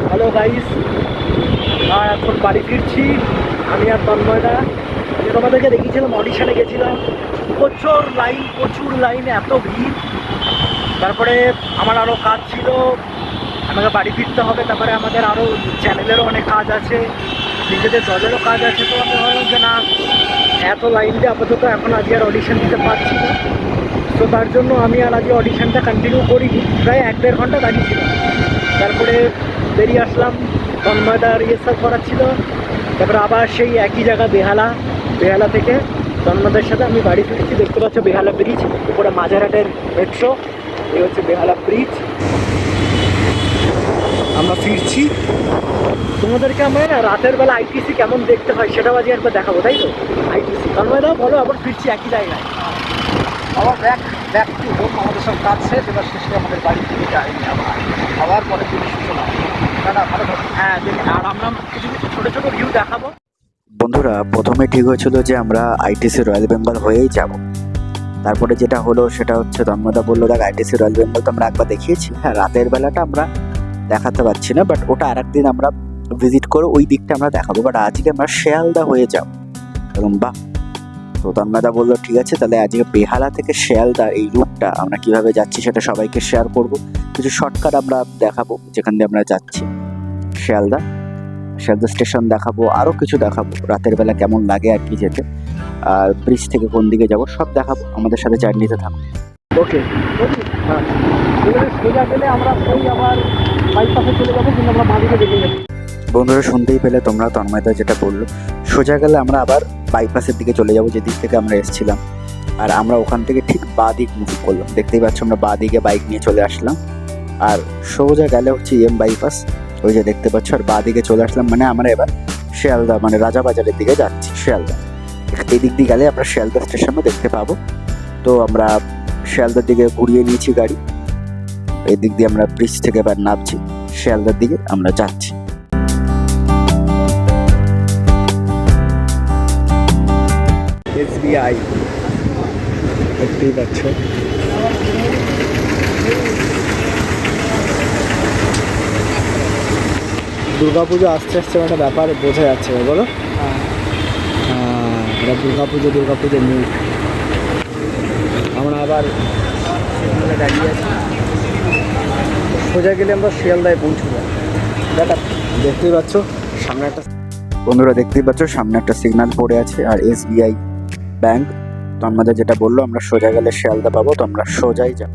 Hello guys, এখন বাড়ি ফিরছি আমি আর তন্ময়দা। আমি তোমাদেরকে দেখিয়েছিলাম অডিশনে গেছিলাম, প্রচুর লাইন, এত ভিড়। তারপরে আমার আরও কাজ ছিল, আমাকে বাড়ি ফিরতে হবে। তারপরে আমাদের আরও চ্যানেলেরও অনেক কাজ আছে, নিজেদের দলেরও কাজ আছে। তো আমি ভাবলাম যে না, এত লাইন দিয়ে আপাতত এখন আজকে আর অডিশন দিতে পারছি না। তো তার জন্য আমি আর আজকে অডিশনটা কন্টিনিউ করিনি, প্রায় 1-1.5 ঘন্টা দাঁড়িয়েছিলাম। তারপরে বেরিয়ে আসলাম, তন্ময়দার রিহার্সাল করাচ্ছিল। তারপরে আবার সেই একই জায়গা বেহালা থেকে তন্ময়দার সাথে আমি বাড়ি ফিরছি। দেখতে পাচ্ছ বেহালা ব্রিজ, উপরে মাঝেরহাটের মেট্রো, এই হচ্ছে বেহালা ব্রিজ। আমরা ফিরছি, তোমাদেরকে আমরা না রাতের বেলা আইটিসি কেমন দেখতে হয় সেটাও আজকে একবার দেখাবো, তাই তো? আইটিসি তন্ময়দাও বলো, আবার ফিরছি একই জায়গায়। আবার ব্যাক টু হোম। আমাদের সব কাজ শেষ, এবার শেষে আমাদের বাড়ি থেকে যাইনি, আবার পরের দিন সূচনা। ভালো থাকবে। হ্যাঁ, আর আমরা কিছু ছোটো ছোটো ভিউ দেখাবো। বন্ধুরা, প্রথমে ঠিক হয়েছিল যে আমরা আইটিসি রয়্যাল বেঙ্গল হয়েই যাব। তারপরে যেটা হলো সেটা হচ্ছে তন্ময়দা বললো, দেখ আইটিসি রয়্যাল বেঙ্গল তো আমরা একবার দেখিয়েছি, হ্যাঁ রাতের বেলাটা আমরা দেখাতে পারছি না, বাট ওটা আরেকদিন আমরা ভিজিট করে ওই দিকটা আমরা দেখাবো। বাট আজকে আমরা শিয়ালদা হয়ে যাব এবং বাহ। তো তন্ময়দা বললো ঠিক আছে, তাহলে আজকে বেহালা থেকে শিয়ালদা এই রুটটা আমরা কিভাবে যাচ্ছি সেটা সবাইকে শেয়ার করব। কিছু শর্টকাট আমরা দেখাবো যেখান দিয়ে আমরা যাচ্ছি শিয়ালদা স্টেশন দেখাবো, আরও কিছু দেখাবো, রাতের বেলা কেমন লাগে আর কি যেতে, আর ব্রিজ থেকে কোন দিকে যাব সব দেখাবো। আমাদের সাথে জার্নিতে থাকো। ওকে, হ্যাঁ, সোজা গেলে আমরা ওই আবার বাইপাসে চলে যাবো, কিন্তু আমরা বাঁ দিকে দেখে যাবো। বন্ধুরা শুনতেই পেলে তোমরা, তন্ময়দা যেটা বললো, সোজা গেলে আমরা আবার বাইপাসের দিকে চলে যাব, যে দিক থেকে আমরা এসেছিলাম। আর আমরা ওখান থেকে ঠিক বাঁ দিক মুভ করলাম, দেখতেই পাচ্ছ আমরা বাঁ দিকে বাইক নিয়ে চলে আসলাম। আর সোজা গেলে হচ্ছে বাইপাস, ওই যে দেখতে পাচ্ছ, আর বাঁ দিকে চলে আসলাম। মানে আমরা এবার শিয়ালদা মানে রাজাবাজারের দিকে যাচ্ছি। শিয়ালদা এই দিক দিয়ে গেলে আমরা শিয়ালদা স্টেশনও দেখতে পাবো। তো আমরা শিয়ালদার দিকে ঘুরিয়ে নিয়েছি গাড়ি, এই দিক দিয়ে আমরা ব্রিজ থেকে এবার নামছি, শিয়ালদার দিকে আমরা যাচ্ছি। SBI দেখতেই পাচ্ছ, দুর্গাপুজো আসতে একটা ব্যাপার বোঝা যাচ্ছে, বলো? হ্যাঁ, এটা দুর্গাপুজোর নিউজ। আমরা আবার দাঁড়িয়ে আছি, সোজা গেলে আমরা শিয়ালদায় পৌঁছবো। দেখতেই পাচ্ছ সামনে একটা, বন্ধুরা দেখতেই পাচ্ছ সামনে একটা সিগন্যাল পড়ে আছে, আর SBI ব্যাংক। তো আমাদের যেটা বললো, আমরা সোজা গেলে শিয়ালদা পাবো, তো আমরা সোজাই যাব।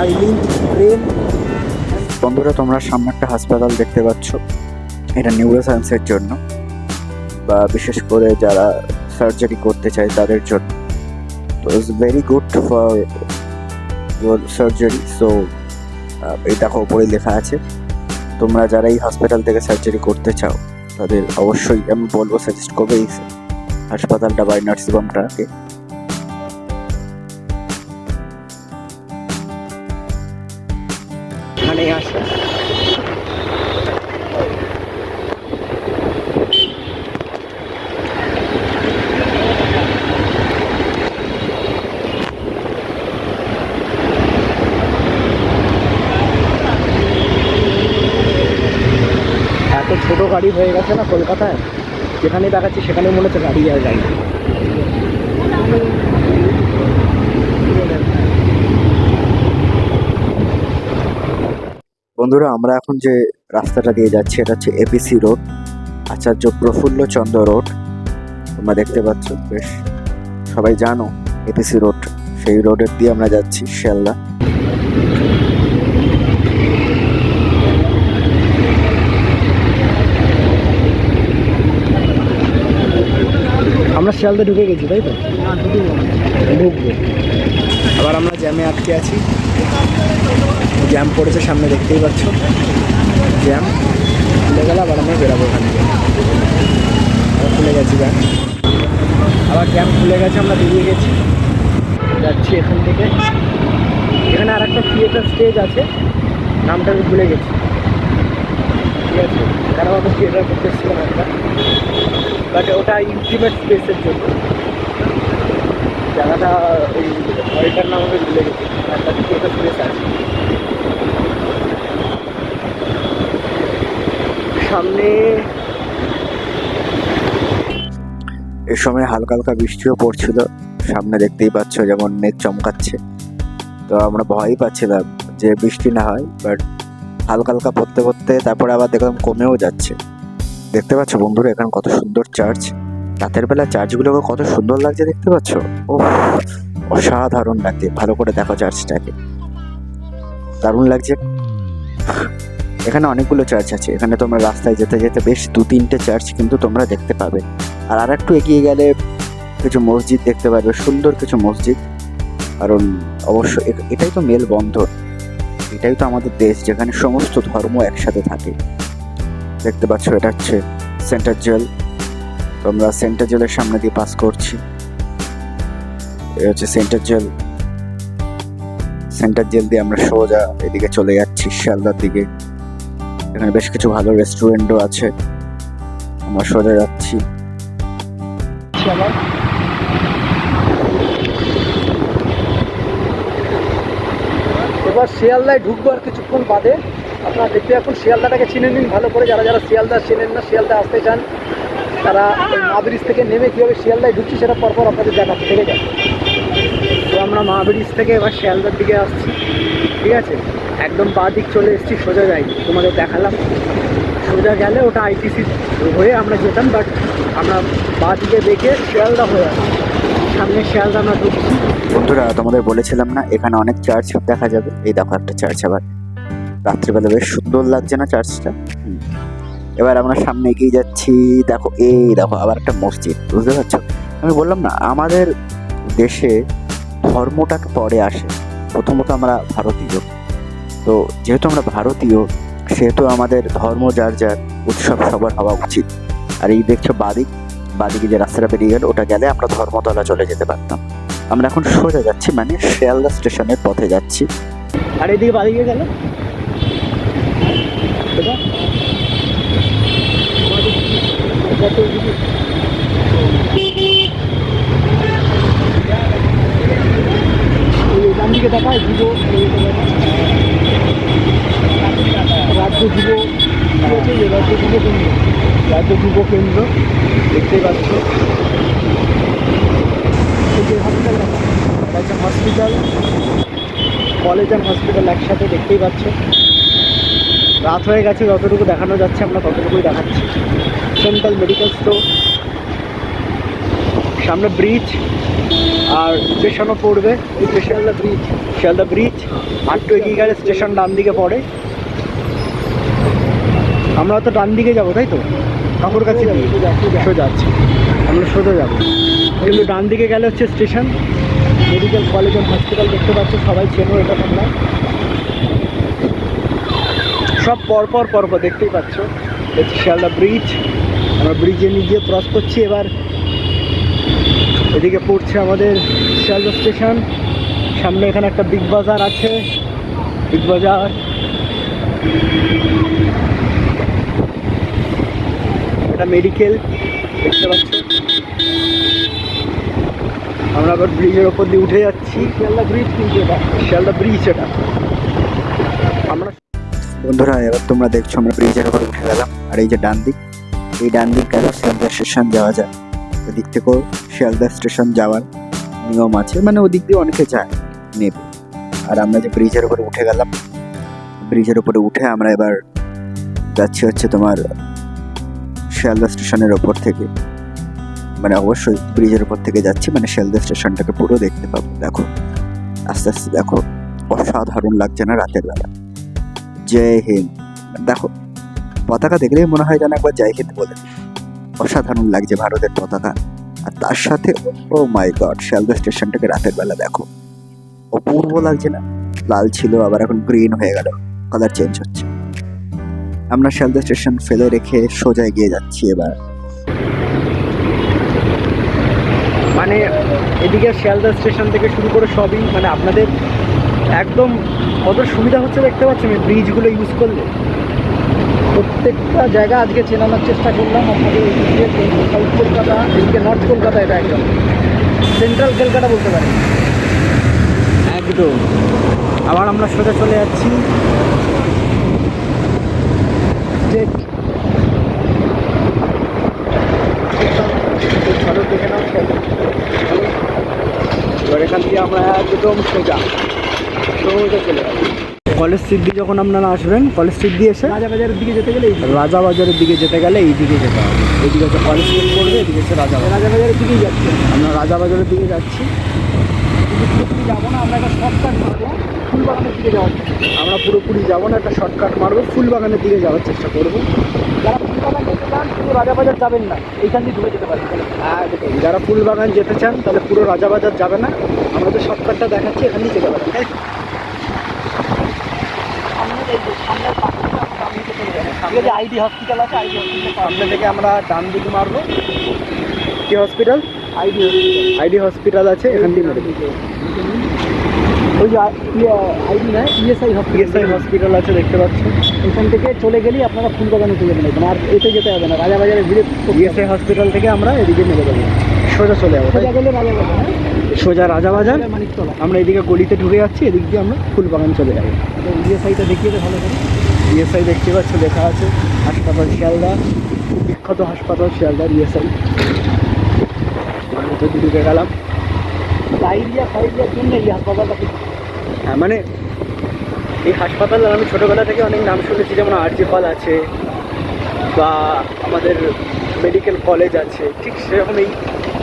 আইলিঙ্ক ট্রেন। বন্ধুরা তোমরা সামনে একটা হাসপাতাল দেখতে পাচ্ছ, এটা নিউরো সায়েন্সের জন্য, বা বিশেষ করে যারা সার্জারি করতে চায় তাদের জন্য। তো it's very good for your surgery. So এই দেখো উপরে লেখা আছে, তোমরা যারা এই হসপিটাল থেকে সার্জারি করতে চাও তাদের অবশ্যই আমি বলবো, সাজেস্ট করবো এই হাসপাতালটা বা নার্সিং হোমটাকে। এখানে আসে এত ছোট গাড়ি হয়ে গেছে না কলকাতায়, যেখানে দেখাচ্ছি সেখানে মনে হচ্ছে গাড়ি আর গাড়ি। বন্ধুরা আমরা এখন যে রাস্তাটা দিয়ে যাচ্ছি এটা হচ্ছে APC রোড, আচার্য প্রফুল্ল চন্দ্র রোড। তোমরা দেখতে পাচ্ছ, বেশ সবাই জানো APC রোড, সেই রোডের দিয়ে আমরা যাচ্ছি শিয়ালদা। আমরা শিয়ালদা ঢুকে গেছি, তাই তো? ঢুকবো। আবার আমরা জ্যামে আটকে আছি, জ্যাম পড়েছে সামনে, দেখতেই পাচ্ছ জ্যাম খুলে গেলে আবার আমরা বেরাবো ওখান থেকে। আবার খুলে গেছি জ্যাম, আবার জ্যাম খুলে গেছে, আমরা বেরিয়ে গেছি, যাচ্ছি এখান থেকে। এখানে আর একটা থিয়েটার স্টেজ আছে, নামটা আমি ভুলে গেছি, ঠিক আছে? কারণ আমরা থিয়েটার করতে এসেছিলাম একটা, বাট ওটা ইন্টিমেট স্পেসের জন্য। জায়গাটা ওই হলটার নাম আমি ভুলে গেছি, একটা দিকে একটা প্লেস আছে সামনে। এই সময় হালকা হালকা বৃষ্টিও পড়ছিল, সামনে দেখতেই পাচ্ছ যেমন মেঘ চমকাচ্ছে। তো আমরা ভয়ই পাচ্ছিলাম যে বৃষ্টি না হয়, বাট হালকা হালকা পড়তে পড়তে তারপরে আবার দেখলাম কমেও যাচ্ছে। দেখতে পাচ্ছ বন্ধুরা এখানে কত সুন্দর চার্চ, রাতের বেলা চার্চগুলোকে কত সুন্দর লাগছে দেখতে পাচ্ছ। ও অসাধারণ লাগছে, ভালো করে দেখো চার্চটাকে, দারুণ লাগছে। এখানে অনেকগুলো চার্চ আছে, এখানে তোমরা রাস্তায় যেতে যেতে বেশ 2-3টে চার্চ কিন্তু তোমরা দেখতে পাবে। আর একটু এগিয়ে গেলে কিছু মসজিদ দেখতে পারবে, সুন্দর কিছু মসজিদ। কারণ অবশ্য এটাই তো মেল বন্ধন, এটাই তো আমাদের দেশ যেখানে সমস্ত ধর্ম একসাথে থাকে। দেখতে পাচ্ছ এটা হচ্ছে সেন্টার জেল, তোমরা সেন্টার জেলের সামনে দিয়ে পাস করছি। এটা হচ্ছে সেন্টার জেল, সেন্টার জেল দিয়ে আমরা সোজা এদিকে চলে যাচ্ছি শিয়ালদার দিকে। এখানে বেশ কিছু ভালো রেস্টুরেন্টও আছে, আমরা সোজা যাচ্ছি। আবার এবার শিয়ালদায় ঢুকবো আর কিছুক্ষণ বাদে। আপনারা দেখতে এখন শিয়ালদাটাকে চিনে নিন ভালো করে, যারা যারা শিয়ালদা চেনেন না, শিয়ালদা আসতে চান, তারা ওই মা ব্রিজ থেকে নেমে কীভাবে শিয়ালদায় ঢুকছি সেটা পরপর আপনাদের দেখাচ্ছে, ঠিক আছে? তো আমরা মা ব্রিজ থেকে এবার শিয়ালদার দিকে আসছি, ঠিক আছে? একদম বাঁ দিক চলে এসেছি, সোজা যাইনি, তোমাদের দেখালাম। সোজা গেলে ওটা আইটিসি হয়ে আমরা যেতাম, বাট আমরা বাঁ দিকে দেখে শিয়ালদা হয়ে আসছি, সামনে শিয়ালদা আমরা ঢুকছি। বন্ধুরা তোমাদের বলেছিলাম না এখানে অনেক চার্চ দেখা যাবে, এই দেখো একটা চার্চ, আবার রাত্রিবেলা বেশ সুন্দর লাগছে না চার্চটা? এবার আমরা সামনে এগিয়ে যাচ্ছি, দেখো এই দেখো আবার একটা মসজিদ, বুঝতে পারছো? আমি বললাম না আমাদের দেশে ধর্মটাকে পরে আসে, প্রথমত আমরা ভারতীয়, তো যেহেতু আমরা ভারতীয় সেহেতু আমাদের ধর্ম যার যার, উৎসব সবার হওয়া উচিত। আর এই দেখছো বাদিকে যে রাস্তাটা বেরিয়ে গেল, ওটা গেলে আমরা ধর্মতলা চলে যেতে পারতাম। আমরা এখন সোজা যাচ্ছি, মানে শিয়ালদা স্টেশনের পথে যাচ্ছি। আর এদিকে বাঁ দিকে গেলে এটা ডান দিকে দেখায় যুব রাজ্য যুব রাজ্য যুব কেন্দ্র, রাজ্য যুব কেন্দ্র দেখতেই পাচ্ছ। এই যে হসপিটাল দেখা, এটা একটা হসপিটাল, কলেজ আর হসপিটাল একসাথে, দেখতেই পাচ্ছ। রাত হয়ে গেছে, যতটুকু দেখানো যাচ্ছে আমরা ততটুকুই দেখাচ্ছি। সেন্ট্রাল মেডিকেল স্টোর, সামনে ব্রিজ আর স্টেশনও পড়বে, এই শিয়ালদা ব্রিজ আর একটু এগিয়ে গেলে স্টেশন ডান দিকে পড়ে। আমরা তো ডান দিকে যাবো, তাই তো? কাকুর কাছে সোজা যাচ্ছি, আমরা সোজা যাবো, কিন্তু ডান দিকে গেলে হচ্ছে স্টেশন, মেডিকেল কলেজ আর হসপিটাল দেখতে পাচ্ছ, সবাই চেনো এটা তোমরা, সব পরপর দেখতেই পাচ্ছ। হচ্ছে শিয়ালদা ব্রিজ, আমরা ব্রিজে নিজে ক্রস করছি। এবার এদিকে পড়ছে আমাদের শিয়ালদা স্টেশন, সামনে এখানে একটা বিগ বাজার আছে, বিগ বাজার। এটা মেডিকেল দেখতে পাচ্ছ। আমরা আবার ব্রিজের ওপর দিয়ে উঠে যাচ্ছি, শিয়ালদা ব্রিজ, কিন্তু এটা শিয়ালদা ব্রিজ এটা। আমরা বন্ধুরা এবার তোমরা দেখছো আমরা ব্রিজের উপর উঠে গেলাম, আর এই যে ডান দিক, এই ডান দিক গেল শিয়ালদা স্টেশন যাওয়া যায়। ওদিক থেকেও শিয়ালদা স্টেশন যাওয়ার নিয়ম আছে, মানে ওদিক দিয়ে অনেকে যায় নেবে। আর আমরা যে ব্রিজের উপরে উঠে গেলাম, ব্রিজের উপরে উঠে আমরা এবার যাচ্ছি হচ্ছে তোমার শিয়ালদা স্টেশনের ওপর থেকে, মানে অবশ্যই ব্রিজের উপর থেকে যাচ্ছি, মানে শিয়ালদা স্টেশনটাকে পুরো দেখতে পাবো। দেখো আস্তে আস্তে দেখো, অসাধারণ লাগছে না রাতের বেলা? জয় হিন্দ, দেখো পতাকা দেখলেই মনে হয় যেন একবার জয় হিন্দ বলে। অসাধারণ লাগছে ভারতের পতাকা, আর তার সাথে ও মাই গড শিয়ালদা স্টেশনটাকে রাতের বেলা দেখো, অপূর্ব লাগছে না? লাল ছিল আবার এখন গ্রিন হয়ে গেল, কালার চেঞ্জ হচ্ছে। আমরা শিয়ালদা স্টেশন ফেলে রেখে সোজা এগিয়ে যাচ্ছি এবার। মানে এদিকে শিয়ালদা স্টেশন থেকে শুরু করে সবই, মানে আপনাদের একদম কত সুবিধা হচ্ছে দেখতে পাচ্ছেন এই ব্রিজগুলো ইউজ করলে। প্রত্যেকটা জায়গা আজকে চেনানোর চেষ্টা করলাম আপনাদের। এদিকে সাউথ কলকাতা, এদিকে নর্থ কলকাতা, এটা একদম সেন্ট্রাল কলকাতা বলতে পারেন। একদম। আবার আমরা সোজা চলে যাচ্ছি স্টেট চলো দেখে নাও। এবার এখান থেকে আমরা একদম সোজা চলে যাবো কলেজ স্ট্রিট দিয়ে। যখন আপনারা আসবেন কলেজ স্ট্রিট দিয়ে এসে রাজাবাজারের দিকে যেতে গেলে রাজাবাজারের দিকে যেতে গেলে এই দিকে যেতে হবে। এইদিকে হচ্ছে কলেজ স্ট্রিট পড়বে, এদিকে হচ্ছে রাজাবাজার। রাজাবাজারের দিকেই যাচ্ছে। আমরা রাজাবাজারের দিকে যাচ্ছি। পুরোপুরি যাবো না, আমরা একটা শর্টকাট মারবো, ফুলবাগানের দিকে যাওয়ার চেষ্টা করবো। আমরা পুরোপুরি যাবো না, একটা শর্টকাট মারবো, ফুলবাগানের দিকে যাওয়ার চেষ্টা করবো। যারা ফুলবাগান যেতে চান শুধু রাজাবাজার যাবেন না, এইখান দিয়ে ঢুকে যেতে পারেন। একদম। যারা ফুলবাগান যেতে চান তাহলে পুরো রাজাবাজার যাবে না, আমরা তো শর্টকাটটা দেখাচ্ছি, এখান দিয়ে যেতে পারেন। আইডি হসপিটাল আছে, আইডি হসপিটাল সামনে থেকে আমরা ডান দিকে মারবো। কি হসপিটাল? আইডি আইডি হসপিটাল আছে, এখান দিয়ে মেরে দিই। ওই যে আইডি নয়, ইএসআই পিএসআই হসপিটাল আছে, দেখতে পাচ্ছেন। এখান থেকে চলে গেলেই আপনারা ফুলবাগানে চলে যাবেন, এখানে আর এতে যেতে হবে না। রাজাবাজারে ঘুরে পিএসআই হসপিটাল থেকে আমরা এদিকে মেরে দেবো, সোজা চলে যাবো। সোজা গেলে রাজাবাজার, সোজা রাজাবাজার, মানিকতলা। আমরা এদিকে গলিতে ঢুকে যাচ্ছি, এদিক দিয়ে আমরা ফুলবাগান চলে যাবো। ইএসআইটা দেখিয়ে দে ভালো করে। ইএসআই দেখতে পাচ্ছ, লেখা আছে হাসপাতাল শিয়ালদা, খুব বিখ্যাত হাসপাতাল শিয়ালদার ইএসআই। তো ঢুকে গেলাম। ডায়রিয়া ফাইরিয়ার জন্য এই হাসপাতালটা হ্যাঁ, মানে এই হাসপাতালের আমি ছোটোবেলা থেকে অনেক নাম শুনেছি, যেমন আরজি পাল আছে বা আমাদের মেডিকেল কলেজ আছে, ঠিক সেরকম এই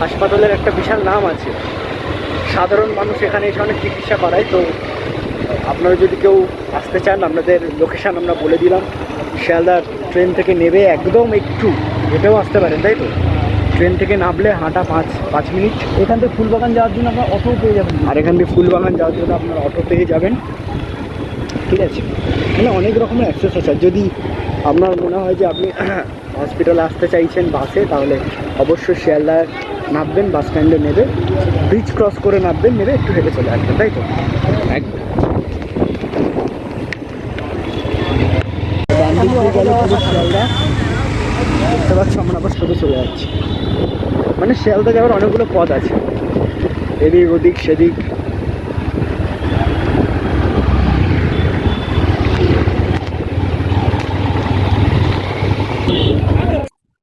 হাসপাতালের একটা বিশাল নাম আছে। সাধারণ মানুষ এখানে এসে অনেক চিকিৎসা করায়। তো আপনারা যদি কেউ আসতে চান, আপনাদের লোকেশান আমরা বলে দিলাম। শিয়ালদার ট্রেন থেকে নেবে একদম একটু হেঁটেও আসতে পারেন, তাই তো? ট্রেন থেকে নামলে হাঁটা 5 মিনিট। এখান থেকে ফুলবাগান যাওয়ার জন্য আপনার অটো পেয়ে যাবেন। আর এখান থেকে ফুলবাগান যাওয়ার জন্য আপনারা অটো পেয়ে যাবেন, ঠিক আছে? মানে অনেক রকমের অ্যাক্সেস আছে। আর যদি আপনার মনে হয় যে আপনি হসপিটালে আসতে চাইছেন বাসে, তাহলে অবশ্যই শিয়ালদায় নামবেন, বাস স্ট্যান্ডে নেবে, ব্রিজ ক্রস করে নামবেন, নেবে একটু হেঁটে চলে আসবেন, তাই তো? একদম। শিয়ালদা দেখতে পাচ্ছ, আমরা আবার সোজা চলে যাচ্ছি। মানে শিয়ালদা যাওয়ার অনেকগুলো পথ আছে, এদিক ওদিক সেদিক।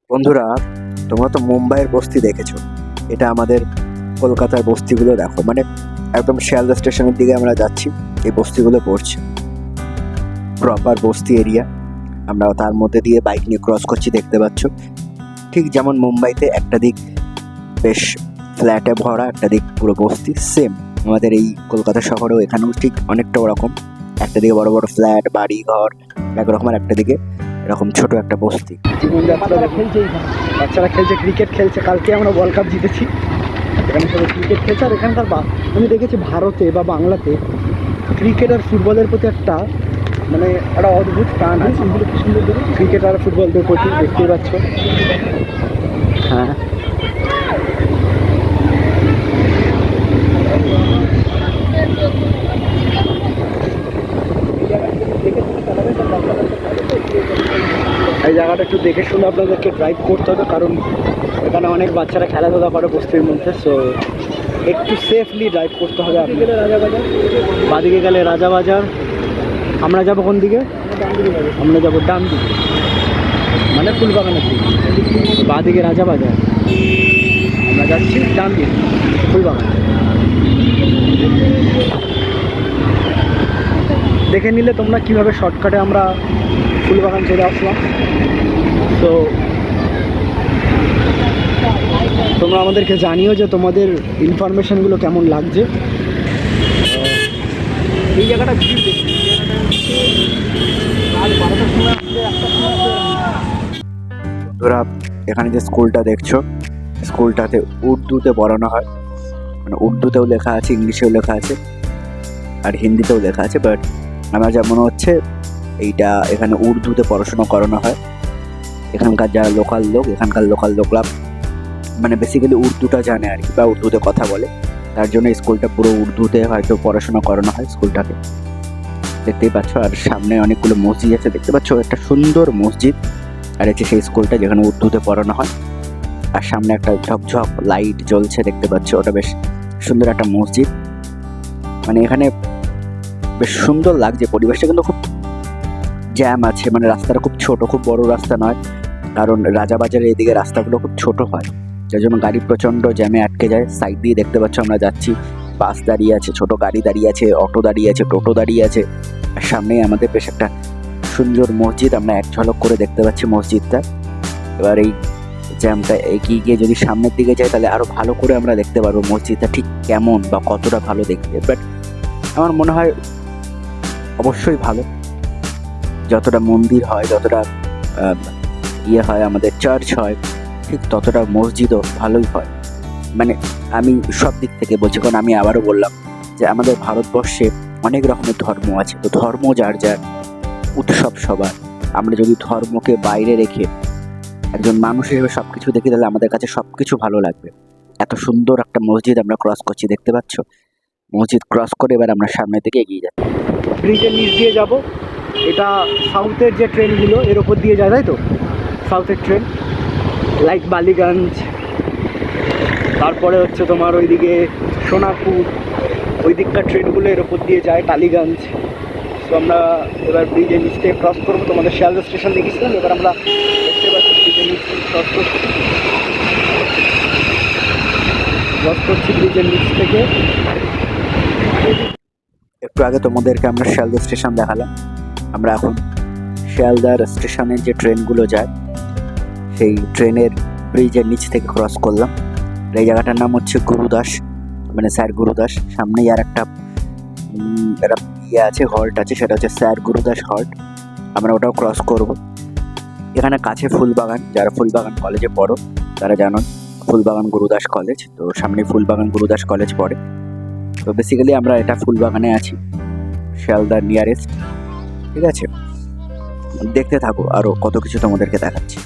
বন্ধুরা, তোমরা তো মুম্বাইয়ের বস্তি দেখেছো, এটা আমাদের কলকাতার বস্তিগুলো দেখো। মানে একদম শিয়ালদা স্টেশনের দিকে আমরা যাচ্ছি, এই বস্তিগুলো পড়ছে, প্রপার বস্তি এরিয়া। আমরা তার মধ্যে দিয়ে বাইক নিয়ে ক্রস করছি, দেখতে পাচ্ছ। ঠিক যেমন মুম্বাইতে একটা দিক বেশ ফ্ল্যাটে ভরা, একটা দিক পুরো বস্তি, সেম আমাদের এই কলকাতা শহরেও এখানেও ঠিক অনেকটা ওরকম। একটা দিকে বড় বড় ফ্ল্যাট, বাড়ি ঘর একরকম, আর একটা দিকে এরকম ছোট একটা বস্তি। জীবনযাত্রা খেলছে এইখানে, বাচ্চারা খেলছে, ক্রিকেট খেলছে। কালকে আমরা ওয়ার্ল্ড কাপ জিতেছি, এখানে সবাই ক্রিকেট খেলছে। আর এখানকার আমি দেখেছি ভারতে বা বাংলাতে ক্রিকেট আর ফুটবলের প্রতি একটা মানে একটা অদ্ভুত টান আছে। ক্রিকেট আর ফুটবলের প্রতি দেখতেই পাচ্ছ। হ্যাঁ, এই জায়গাটা একটু দেখে শুনে আপনাদেরকে ড্রাইভ করতে হবে, কারণ এখানে অনেক বাচ্চারা খেলাধুলা করে বস্তির মধ্যে। সো একটু সেফলি ড্রাইভ করতে হবে। আপনি রাজাবাজার, বাদিকে গেলে রাজাবাজার, আমরা যাবো কোন দিকে? আমরা যাবো ডান দিকে, মানে ফুলবাগানের দিকে। বাদিকে রাজাবাজার, আমরা যাচ্ছি ডান দিকে ফুলবাগান। দেখে নিলে তোমরা কিভাবে শর্টকাটে আমরা ফুলবাগান চলে আসলাম। তো তোমরা আমাদেরকে জানিও যে তোমাদের ইনফরমেশনগুলো কেমন লাগছে। এই জায়গাটা ভিড় বেশি। রাত 12টার সময় আসলে, 1টার সময় বন্ধুরা, এখানে যে স্কুলটা দেখছো, স্কুলটাতে উর্দুতে পড়ানো হয়। মানে উর্দুতেও লেখা আছে, ইংলিশেও লেখা আছে, আর হিন্দিতেও লেখা আছে। বাট আমার যা মনে হচ্ছে এখানে উর্দুতে পড়াশোনা করানো হয়। এখানকার যারা এখানকার লোকাল লোকরা মানে বেসিক্যালি উর্দুটা জানে আর কি, বা উর্দুতে কথা বলে। তার জন্য স্কুলটা পুরো উর্দুতে হয়তো পড়াশোনা করানো হয় স্কুলটাকে। দেখতেই পাচ্ছ। আর সামনে অনেকগুলো মসজিদ আছে দেখতে পাচ্ছ, একটা সুন্দর মসজিদ। আর হচ্ছে সেই স্কুলটা যেখানে উর্দুতে পড়ানো হয়। আর সামনে একটা ঝকঝক লাইট জ্বলছে দেখতে পাচ্ছ, ওটা বেশ সুন্দর একটা মসজিদ। মানে এখানে বেশ সুন্দর লাগছে পরিবেশটা, কিন্তু খুব জ্যাম আছে, মানে রাস্তাটা খুব ছোট, খুব বড় রাস্তা নয়, কারণ রাজাবাজারের এদিকে রাস্তাগুলো খুব ছোট হয়, যার জন্য গাড়ি প্রচণ্ড জ্যামে আটকে যায়। সাইড দিয়ে দেখতে পাচ্ছ আমরা যাচ্ছি, বাস দাঁড়িয়ে আছে, ছোট গাড়ি দাঁড়িয়ে আছে, অটো দাঁড়িয়ে আছে, টোটো দাঁড়িয়ে আছে। আর সামনেই আমাদের বেশ একটা সুন্দর মসজিদ, আমরা এক ঝলক করে দেখতে পাচ্ছি মসজিদটা। এবার এই জ্যামটা এগিয়ে গিয়ে যদি সামনের দিকে যাই তাহলে আরো ভালো করে আমরা দেখতে পারবো মসজিদটা ঠিক কেমন বা কতটা ভালো দেখতে। বাট আমার মনে হয় অবশ্যই ভালো, যতটা মন্দির হয়, যতটা ইয়ে হয়, আমাদের চার্চ হয়, ঠিক ততটা মসজিদও ভালোই হয়। মানে আমি সব দিক থেকে বলছি, কারণ আমি আবারও বললাম যে আমাদের ভারতবর্ষে অনেক রকমের ধর্ম আছে, তো ধর্ম যার যার, উৎসব সবার। আমরা যদি ধর্মকে বাইরে রেখে একজন মানুষ হিসেবে সব কিছু দেখি, তাহলে আমাদের কাছে সব কিছু ভালো লাগবে। এত সুন্দর একটা মসজিদ আমরা ক্রস করছি দেখতে পাচ্ছ। মসজিদ ক্রস করে এবার আমরা সামনের দিকে এগিয়ে যাচ্ছি। ব্রিজের নিচ দিয়ে যাব। এটা সাউথের যে ট্রেনগুলো এর ওপর দিয়ে যায়, তাই তো? সাউথের ট্রেন লাইক বালিগঞ্জ, তারপরে হচ্ছে তোমার ওইদিকে সোনারপুর, ওই দিককার ট্রেনগুলো এর ওপর দিয়ে যায়, টালিগঞ্জ। তো আমরা এবার ব্রিজের নিচ থেকে ক্রস করবো। তোমাদের শিয়ালদা স্টেশন দেখেছিলাম, এবার আমরা দেখতে পাচ্ছি ব্রিজের নিচ থেকে ক্রস করছি ব্রিজের নিচ থেকে। একটু আগে তোমাদেরকে আমরা শিয়ালদা স্টেশন দেখালাম, আমরা এখন শিয়ালদার স্টেশনের যে ট্রেনগুলো যায় সেই ট্রেনের ব্রিজের নিচ থেকে ক্রস করলাম। এই জায়গাটার নাম হচ্ছে গুরুদাস, মানে স্যার গুরুদাস। সামনেই আর একটা ইয়ে আছে, হল্ট আছে, সেটা হচ্ছে স্যার গুরুদাস হল্ট। আমরা ওটাও ক্রস করব। এখানে কাছে ফুলবাগান, যারা ফুলবাগান কলেজে পড়ো তারা জানো, ফুলবাগান গুরুদাস কলেজ, তো সামনে ফুলবাগান গুরুদাস কলেজ পড়ে। তো বেসিক্যালি আমরা এটা ফুলবাগানে আছি, শিয়ালদার নিয়ারেস্ট। ঠিক আছে, দেখতে থাকো, আরও কত কিছু তোমাদেরকে দেখাচ্ছি।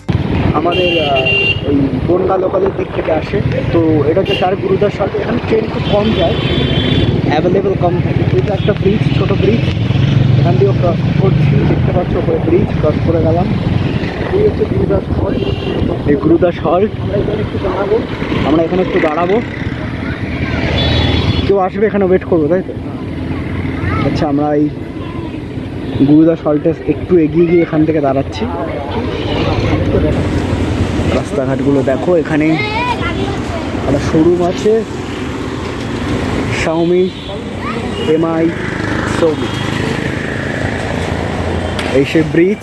আমাদের ওই বনগা লোকালের দিক থেকে আসে, তো এটা হচ্ছে স্যার গুরুদাস হল্ট। এখানে ট্রেন খুব কম যায়, অ্যাভেলেবেল কম থাকে। এটা একটা ব্রিজ, ছোটো ব্রিজ, এখান দিয়েও ক্রস করছি, দেখতে পাচ্ছ ওপরে ব্রিজ ক্রস করে গেলাম। এই হচ্ছে গুরুদাস হল্ট, এই গুরুদাস হল্ট। আমরা এখানে একটু দাঁড়াবো, কেউ আসবে এখানে ওয়েট করবো, তাই তো? আচ্ছা, আমরা এই গুরুদাস হল্টে একটু এগিয়ে গিয়ে এখান থেকে দাঁড়াচ্ছি। রাস্তাঘাটগুলো দেখো, এখানে একটা শোরুম আছে, শাওমি, এমআই, সৌমি। এই সে ব্রিজ,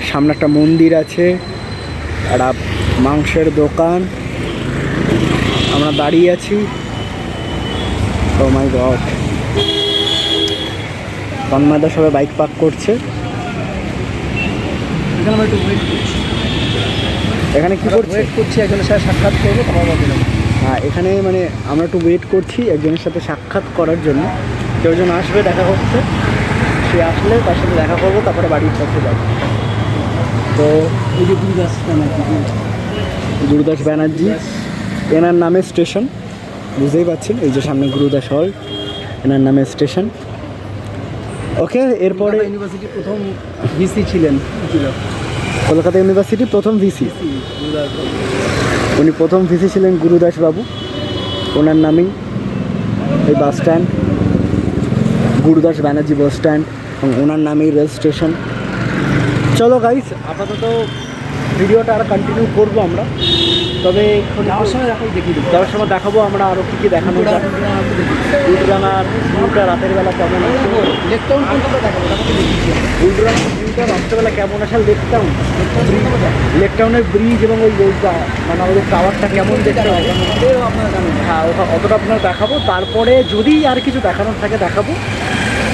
সামনে একটা মন্দির আছে, একটা মাংসের দোকান, আমরা দাঁড়িয়ে আছি। ও মাই গড, তন্ময়দা সবাই বাইক পার্ক করছে। এখানে কি করছি? ওয়েট করছি, একজনের সাথে সাক্ষাৎ করবো। হ্যাঁ, এখানে মানে আমরা একটু ওয়েট করছি একজনের সাথে সাক্ষাৎ করার জন্য। কেউ জন আসবে দেখা করতে, সে আসলে তার সাথে দেখা করবো, তারপরে বাড়ির পথে যাবো। তো এই যে গুরুদাস ব্যানার্জি, এনার নামে স্টেশন, বুঝতেই পারছেন। এই যে সামনে গুরুদাস হল, এনার নামে স্টেশন। ওকে, এরপরে ইউনিভার্সিটির প্রথম ভিসি ছিলেন, কলকাতা ইউনিভার্সিটির প্রথম ভিসি, উনি প্রথম ভিসি ছিলেন গুরুদাস বাবু। ওনার নামেই এই bus stand, Gurudas Banerjee bus stand, এবং ওনার নামেই রেল স্টেশন। চলো গাইস, আপাতত ভিডিওটা আর কন্টিনিউ করবো আমরা, তবে যাওয়ার সময় দেখাবো আমরা আরও কী কী দেখানো যায়। উল্টোডাঙার ভিউটা রাতের বেলা কেমন আছে, উল্টোডাঙার ভিউটা রাত্রেবেলা কেমন আসলে লেকটাউনের ব্রিজ এবং ওই মানে আমাদের টাওয়ারটা কেমন দেখতে হবে, হ্যাঁ অতটা আপনার দেখাবো। তারপরে যদি আর কিছু দেখানোর থাকে দেখাবো,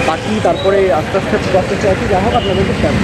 বাকি তারপরে আস্তে আস্তে প্রসেসে আছি, যা হোক আপনাদেরকে শেয়ার